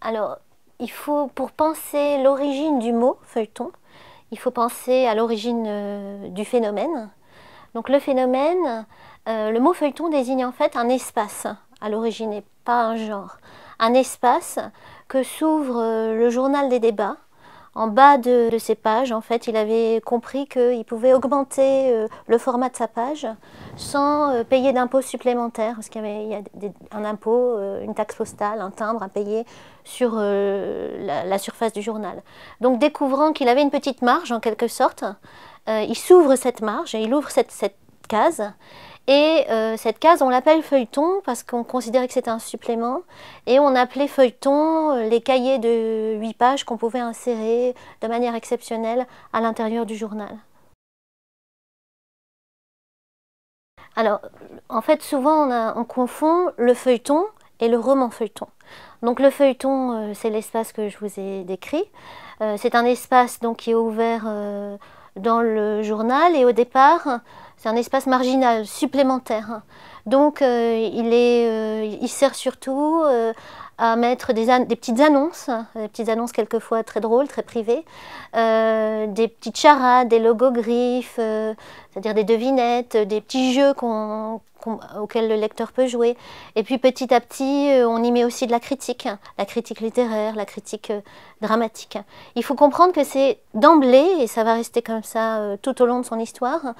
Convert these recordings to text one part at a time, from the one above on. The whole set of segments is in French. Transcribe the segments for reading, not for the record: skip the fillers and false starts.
Alors, pour penser l'origine du mot feuilleton, il faut penser à l'origine du phénomène. Donc le phénomène, le mot feuilleton désigne en fait un espace à l'origine et pas un genre. Un espace que s'ouvre le journal des débats. En bas de ces pages, en fait, il avait compris qu'il pouvait augmenter le format de sa page sans payer d'impôts supplémentaires, parce qu'il y a un impôt, une taxe postale, un timbre à payer sur la surface du journal. Donc découvrant qu'il avait une petite marge, en quelque sorte, il s'ouvre cette marge et il ouvre cette case. Et cette case, on l'appelle feuilleton parce qu'on considérait que c'était un supplément. Et on appelait feuilleton les cahiers de 8 pages qu'on pouvait insérer de manière exceptionnelle à l'intérieur du journal. Alors, en fait, souvent on confond le feuilleton et le roman feuilleton. Donc le feuilleton, c'est l'espace que je vous ai décrit. C'est un espace donc, qui est ouvert dans le journal et au départ, c'est un espace marginal, supplémentaire. Donc il sert surtout à mettre des petites annonces quelquefois très drôles, très privées, des petites charades, des logogriffes, c'est-à-dire des devinettes, des petits jeux auxquels le lecteur peut jouer. Et puis petit à petit, on y met aussi de la critique littéraire, la critique dramatique. Il faut comprendre que c'est d'emblée, et ça va rester comme ça tout au long de son histoire,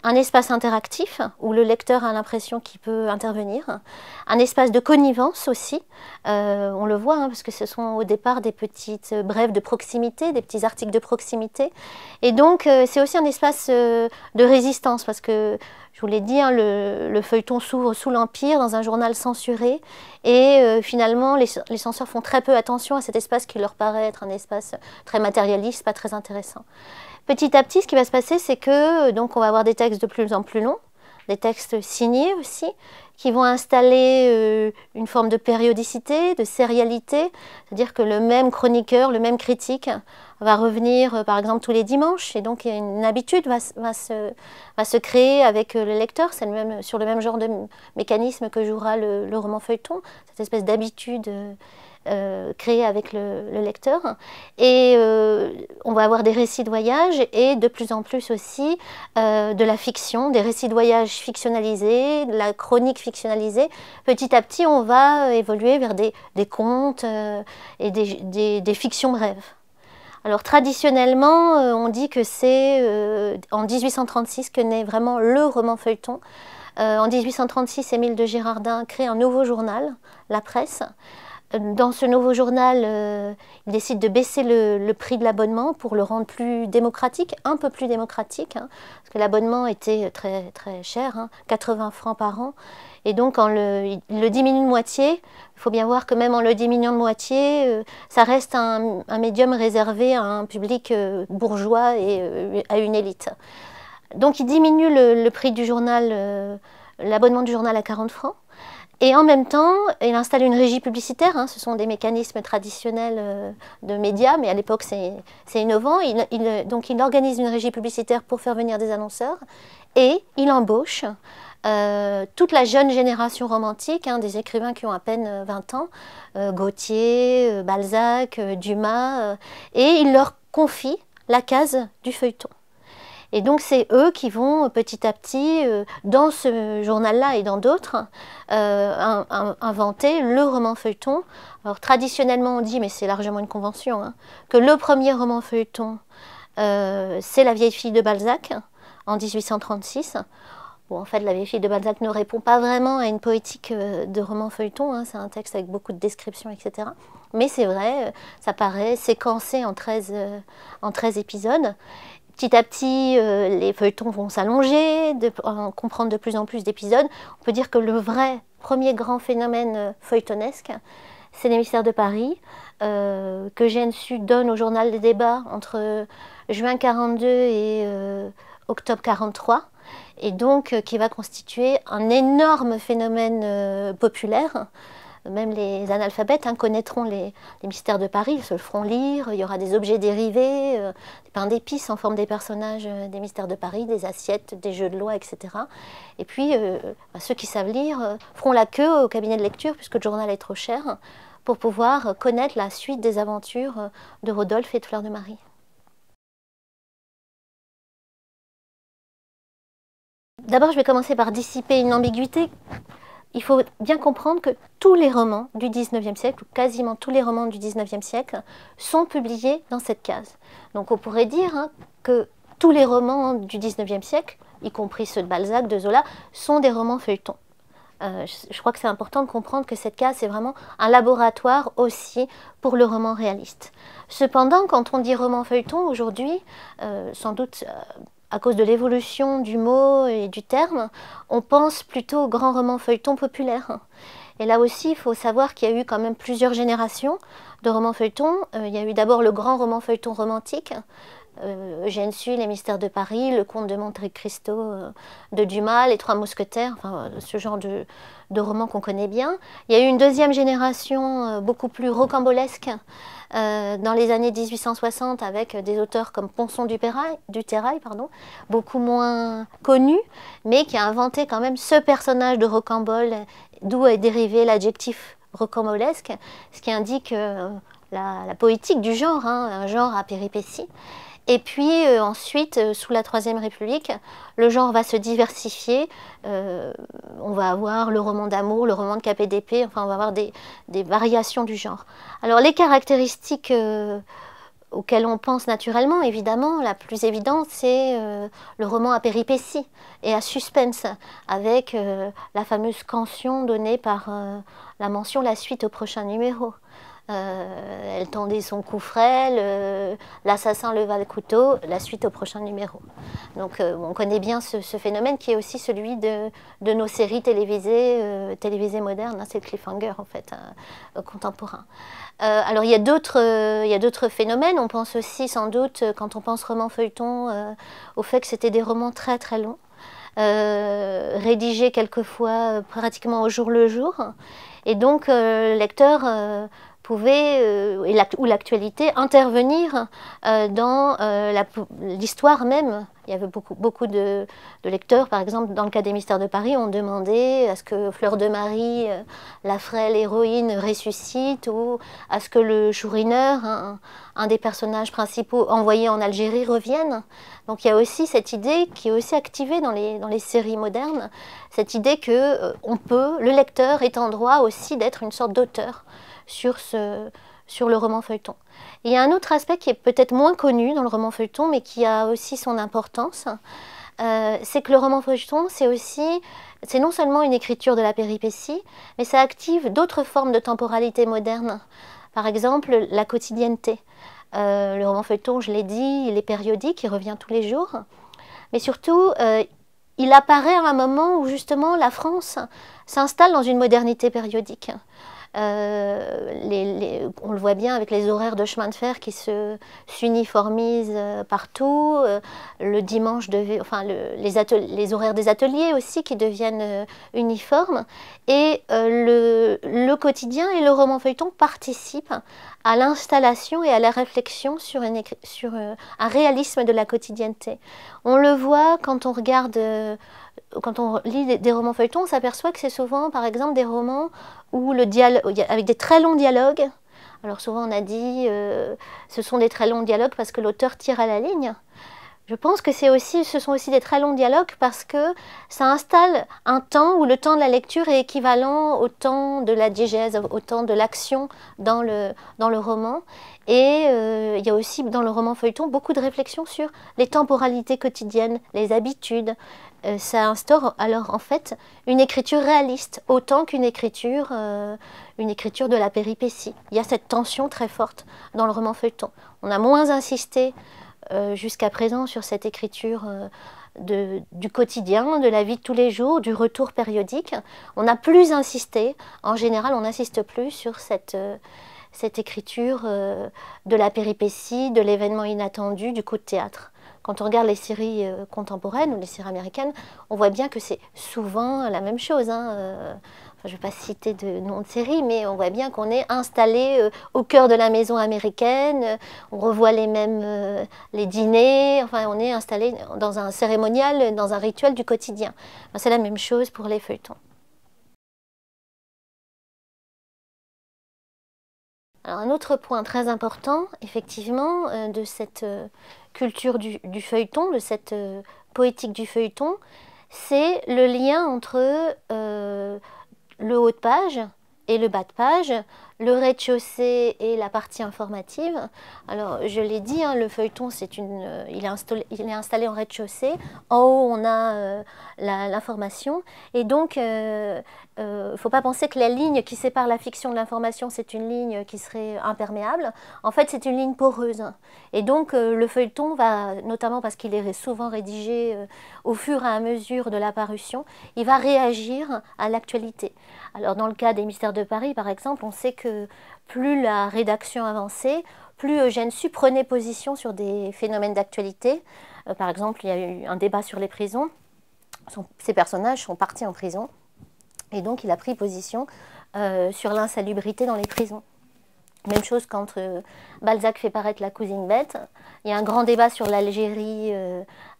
un espace interactif où le lecteur a l'impression qu'il peut intervenir, un espace de connivence aussi, on le voit, parce que ce sont au départ des petites brèves de proximité, des petits articles de proximité, et donc c'est aussi un espace de résistance, parce que je vous l'ai dit, le feuilleton s'ouvre sous l'Empire dans un journal censuré et finalement les censeurs font très peu attention à cet espace qui leur paraît être un espace très matérialiste, pas très intéressant. Petit à petit, ce qui va se passer, c'est que donc on va avoir des textes de plus en plus longs, des textes signés aussi, qui vont installer une forme de périodicité, de sérialité, c'est-à-dire que le même chroniqueur, le même critique va revenir par exemple tous les dimanches, et donc une habitude va se créer avec le lecteur, c'est sur le même genre de mécanisme que jouera le roman feuilleton, cette espèce d'habitude créée avec le lecteur. Et on va avoir des récits de voyage et de plus en plus aussi de la fiction, des récits de voyage fictionnalisés, de la chronique fictionnalisée. Petit à petit, on va évoluer vers des contes et des fictions brèves. Alors traditionnellement, on dit que c'est en 1836 que naît vraiment le roman feuilleton. En 1836, Émile de Girardin crée un nouveau journal, La Presse. Dans ce nouveau journal, il décide de baisser le prix de l'abonnement pour le rendre plus démocratique, un peu plus démocratique, parce que l'abonnement était très, très cher, 80 francs par an. Et donc, il le diminue de moitié. Il faut bien voir que même en le diminuant de moitié, ça reste un médium réservé à un public bourgeois et à une élite. Donc, il diminue le prix du journal, l'abonnement du journal à 40 francs. Et en même temps, il installe une régie publicitaire, ce sont des mécanismes traditionnels de médias, mais à l'époque c'est innovant. Donc il organise une régie publicitaire pour faire venir des annonceurs et il embauche toute la jeune génération romantique, des écrivains qui ont à peine 20 ans, Gautier, Balzac, Dumas, et il leur confie la case du feuilleton. Et donc c'est eux qui vont petit à petit, dans ce journal-là et dans d'autres, inventer le roman feuilleton. Alors traditionnellement on dit, mais c'est largement une convention, que le premier roman feuilleton, c'est La vieille fille de Balzac, en 1836. Bon, en fait, La vieille fille de Balzac ne répond pas vraiment à une poétique de roman feuilleton, c'est un texte avec beaucoup de descriptions, etc. Mais c'est vrai, ça paraît séquencé en 13 épisodes. Petit à petit, les feuilletons vont s'allonger, comprendre de plus en plus d'épisodes. On peut dire que le vrai premier grand phénomène feuilletonesque, c'est Les Mystères de Paris, que Eugène Sue donne au journal des débats entre juin 42 et octobre 43, et donc qui va constituer un énorme phénomène populaire. Même les analphabètes connaîtront les mystères de Paris, ils se le feront lire, il y aura des objets dérivés, des pains d'épices en forme des personnages des mystères de Paris, des assiettes, des jeux de loi, etc. Et puis ceux qui savent lire feront la queue au cabinet de lecture puisque le journal est trop cher pour pouvoir connaître la suite des aventures de Rodolphe et de Fleur de Marie. D'abord, je vais commencer par dissiper une ambiguïté. Il faut bien comprendre que tous les romans du XIXe siècle, ou quasiment tous les romans du XIXe siècle, sont publiés dans cette case. Donc on pourrait dire que tous les romans du XIXe siècle, y compris ceux de Balzac, de Zola, sont des romans feuilletons. Je crois que c'est important de comprendre que cette case, c'est vraiment un laboratoire aussi pour le roman réaliste. Cependant, quand on dit roman feuilleton aujourd'hui, sans doute à cause de l'évolution du mot et du terme, on pense plutôt au grand roman feuilleton populaire. Et là aussi, il faut savoir qu'il y a eu quand même plusieurs générations de romans feuilletons. Il y a eu d'abord le grand roman feuilleton romantique, Eugène Sue, Les Mystères de Paris, Le Comte de Monte Cristo de Dumas, Les Trois Mousquetaires, enfin, ce genre de romans qu'on connaît bien. Il y a eu une deuxième génération beaucoup plus rocambolesque dans les années 1860 avec des auteurs comme Ponson du Terrail, beaucoup moins connus, mais qui a inventé quand même ce personnage de rocambole, d'où est dérivé l'adjectif rocambolesque, ce qui indique la poétique du genre, un genre à péripéties. Et puis ensuite, sous la Troisième République, le genre va se diversifier. On va avoir le roman d'amour, le roman de cap et d'épée, enfin on va avoir des variations du genre. Alors les caractéristiques auxquelles on pense naturellement, évidemment, la plus évidente, c'est le roman à péripéties et à suspense, avec la fameuse cantion donnée par la mention « la suite au prochain numéro ». Elle tendait son coffret, l'assassin leva le couteau, la suite au prochain numéro. Donc on connaît bien ce phénomène qui est aussi celui de nos séries télévisées modernes, c'est le cliffhanger en fait, contemporain. Alors il y a d'autres phénomènes, on pense aussi sans doute, quand on pense roman feuilleton, au fait que c'était des romans très très longs, rédigés quelquefois pratiquement au jour le jour, et donc le lecteur pouvait, ou l'actualité, intervenir dans l'histoire même. Il y avait beaucoup de lecteurs, par exemple, dans le cas des Mystères de Paris, ont demandé à ce que Fleur de Marie, la frêle héroïne, ressuscite, ou à ce que le chourineur, un des personnages principaux envoyés en Algérie, revienne. Donc il y a aussi cette idée qui est aussi activée dans les séries modernes, cette idée que le lecteur est en droit aussi d'être une sorte d'auteur sur le roman feuilleton. Il y a un autre aspect qui est peut-être moins connu dans le roman feuilleton, mais qui a aussi son importance, c'est que le roman feuilleton, c'est non seulement une écriture de la péripétie, mais ça active d'autres formes de temporalité moderne. Par exemple, la quotidienneté. Le roman feuilleton, je l'ai dit, il est périodique, il revient tous les jours, mais surtout, il apparaît à un moment où justement la France s'installe dans une modernité périodique. On le voit bien avec les horaires de chemin de fer qui s'uniformisent partout, le dimanche, les horaires des ateliers aussi qui deviennent uniformes, et le quotidien et le roman feuilleton participent à l'installation et à la réflexion sur un réalisme de la quotidienneté. On le voit quand on regarde... Quand on lit des romans feuilletons, on s'aperçoit que c'est souvent, par exemple, des romans où avec des très longs dialogues. Alors souvent on a dit ce sont des très longs dialogues parce que l'auteur tire à la ligne. Je pense que ce sont aussi des très longs dialogues parce que ça installe un temps où le temps de la lecture est équivalent au temps de la diégèse, au temps de l'action dans le roman. Et il y a aussi dans le roman feuilleton beaucoup de réflexions sur les temporalités quotidiennes, les habitudes. Ça instaure alors en fait une écriture réaliste, autant qu'une écriture de la péripétie. Il y a cette tension très forte dans le roman feuilleton. On a moins insisté jusqu'à présent sur cette écriture du quotidien, de la vie de tous les jours, du retour périodique. On a plus insisté, en général on n'insiste plus sur cette écriture de la péripétie, de l'événement inattendu, du coup de théâtre. Quand on regarde les séries contemporaines ou les séries américaines, on voit bien que c'est souvent la même chose. Je ne vais pas citer de nom de série, mais on voit bien qu'on est installé au cœur de la maison américaine, on revoit les dîners, enfin on est installé dans un cérémonial, dans un rituel du quotidien. C'est la même chose pour les feuilletons. Alors un autre point très important, effectivement, de cette culture du feuilleton, de cette poétique du feuilleton, c'est le lien entre le haut de page et le bas de page, le rez-de-chaussée et la partie informative. Alors, je l'ai dit, hein, le feuilleton, il est installé en rez-de-chaussée. En haut, on a l'information. Et donc, il ne faut pas penser que la ligne qui sépare la fiction de l'information, c'est une ligne qui serait imperméable. En fait, c'est une ligne poreuse. Et donc, le feuilleton va, notamment parce qu'il est souvent rédigé au fur et à mesure de la parution, il va réagir à l'actualité. Alors, dans le cas des Mystères de Paris, par exemple, on sait que plus la rédaction avançait, plus Eugène Sue prenait position sur des phénomènes d'actualité. Par exemple, il y a eu un débat sur les prisons. Ces personnages sont partis en prison. Et donc, il a pris position sur l'insalubrité dans les prisons. Même chose quand Balzac fait paraître La cousine bête. Il y a un grand débat sur l'Algérie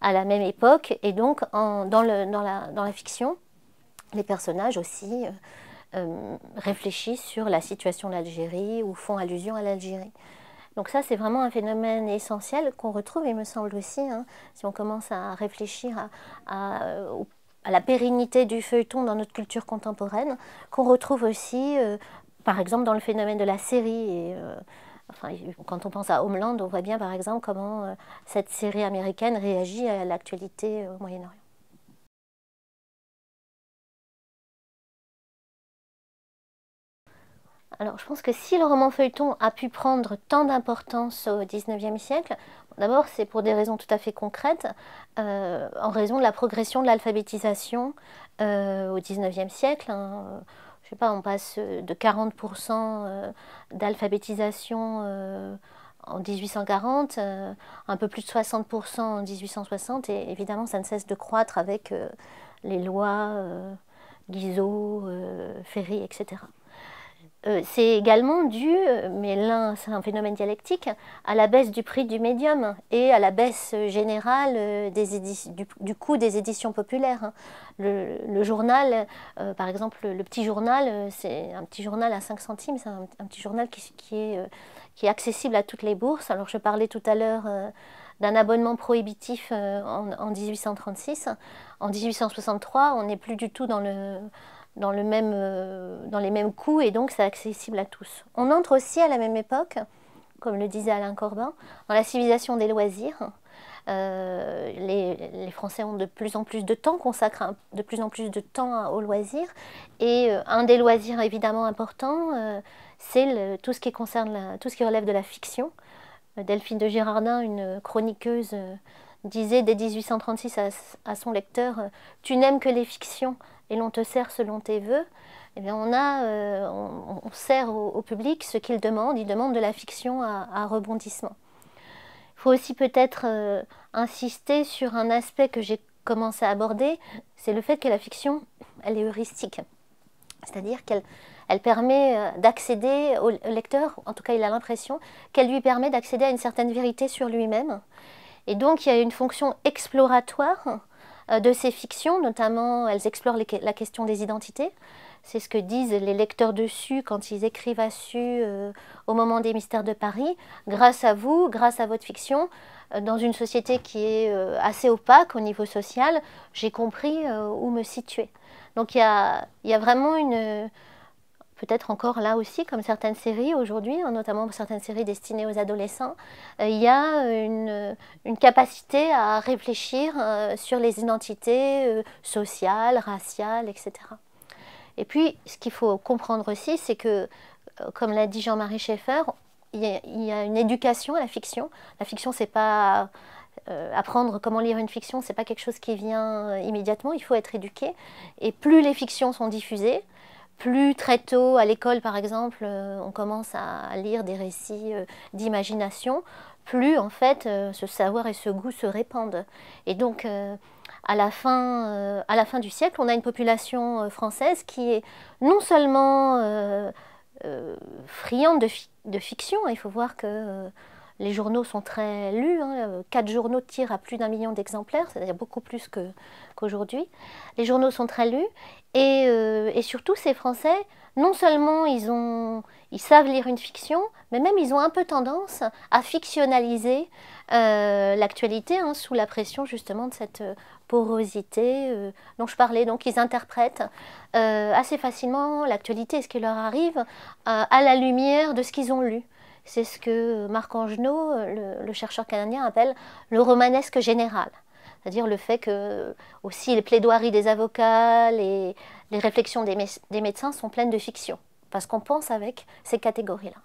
à la même époque. Et donc, dans la fiction, les personnages aussi réfléchissent sur la situation de l'Algérie ou font allusion à l'Algérie. Donc ça, c'est vraiment un phénomène essentiel qu'on retrouve, il me semble aussi, hein, si on commence à réfléchir à la pérennité du feuilleton dans notre culture contemporaine, qu'on retrouve aussi, par exemple, dans le phénomène de la série. Et, enfin, quand on pense à Homeland, on voit bien, par exemple, comment cette série américaine réagit à l'actualité au Moyen-Orient. Alors, je pense que si le roman feuilleton a pu prendre tant d'importance au XIXe siècle, d'abord c'est pour des raisons tout à fait concrètes, en raison de la progression de l'alphabétisation au XIXe siècle. Hein. Je sais pas, on passe de 40% d'alphabétisation en 1840, un peu plus de 60% en 1860, et évidemment ça ne cesse de croître avec les lois Guizot, Ferry, etc. C'est également dû, mais l'un c'est un phénomène dialectique, à la baisse du prix du médium et à la baisse générale du coût des éditions populaires. Hein. Le journal, par exemple le petit journal, c'est un petit journal à 5 centimes, c'est un petit journal qui est accessible à toutes les bourses. Alors je parlais tout à l'heure d'un abonnement prohibitif en 1836. En 1863, on n'est plus du tout dans les mêmes coûts et donc c'est accessible à tous. On entre aussi à la même époque, comme le disait Alain Corbin, dans la civilisation des loisirs. Les Français ont de plus en plus de temps, consacrent de plus en plus de temps aux loisirs. Et un des loisirs évidemment importants, c'est tout ce qui tout ce qui relève de la fiction. Delphine de Girardin, une chroniqueuse, disait dès 1836 à son lecteur « Tu n'aimes que les fictions et l'on te sert selon tes voeux ». Eh bien, on sert au public ce qu'il demande. Il demande de la fiction à rebondissement. Il faut aussi peut-être insister sur un aspect que j'ai commencé à aborder, c'est le fait que la fiction, elle est heuristique. C'est-à-dire qu'elle permet d'accéder au lecteur, en tout cas il a l'impression, qu'elle lui permet d'accéder à une certaine vérité sur lui-même. Et donc il y a une fonction exploratoire de ces fictions, notamment elles explorent la question des identités. C'est ce que disent les lecteurs de Sue quand ils écrivent à Sue au moment des Mystères de Paris. Grâce à vous, grâce à votre fiction, dans une société qui est assez opaque au niveau social, j'ai compris où me situer. Donc il y a vraiment peut-être encore là aussi, comme certaines séries aujourd'hui, hein, notamment certaines séries destinées aux adolescents, il y a une capacité à réfléchir sur les identités sociales, raciales, etc. Et puis, ce qu'il faut comprendre aussi, c'est que, comme l'a dit Jean-Marie Schaeffer, il y a une éducation à la fiction. La fiction, c'est pas apprendre comment lire une fiction, c'est pas quelque chose qui vient immédiatement. Il faut être éduqué. Et plus les fictions sont diffusées, plus très tôt, à l'école par exemple, on commence à lire des récits d'imagination, plus en fait ce savoir et ce goût se répandent. Et donc à la fin du siècle, on a une population française qui est non seulement friande de fiction, il faut voir que les journaux sont très lus, hein, 4 journaux tirent à plus d'1 million d'exemplaires, c'est-à-dire beaucoup plus qu'aujourd'hui. Les journaux sont très lus et surtout ces Français, non seulement ils savent lire une fiction, mais même ils ont un peu tendance à fictionnaliser l'actualité, hein, sous la pression justement de cette porosité dont je parlais. Donc ils interprètent assez facilement l'actualité et ce qui leur arrive à la lumière de ce qu'ils ont lu. C'est ce que Marc Angenot, le chercheur canadien, appelle le romanesque général. C'est-à-dire le fait que aussi les plaidoiries des avocats, les réflexions des médecins sont pleines de fiction. Parce qu'on pense avec ces catégories-là.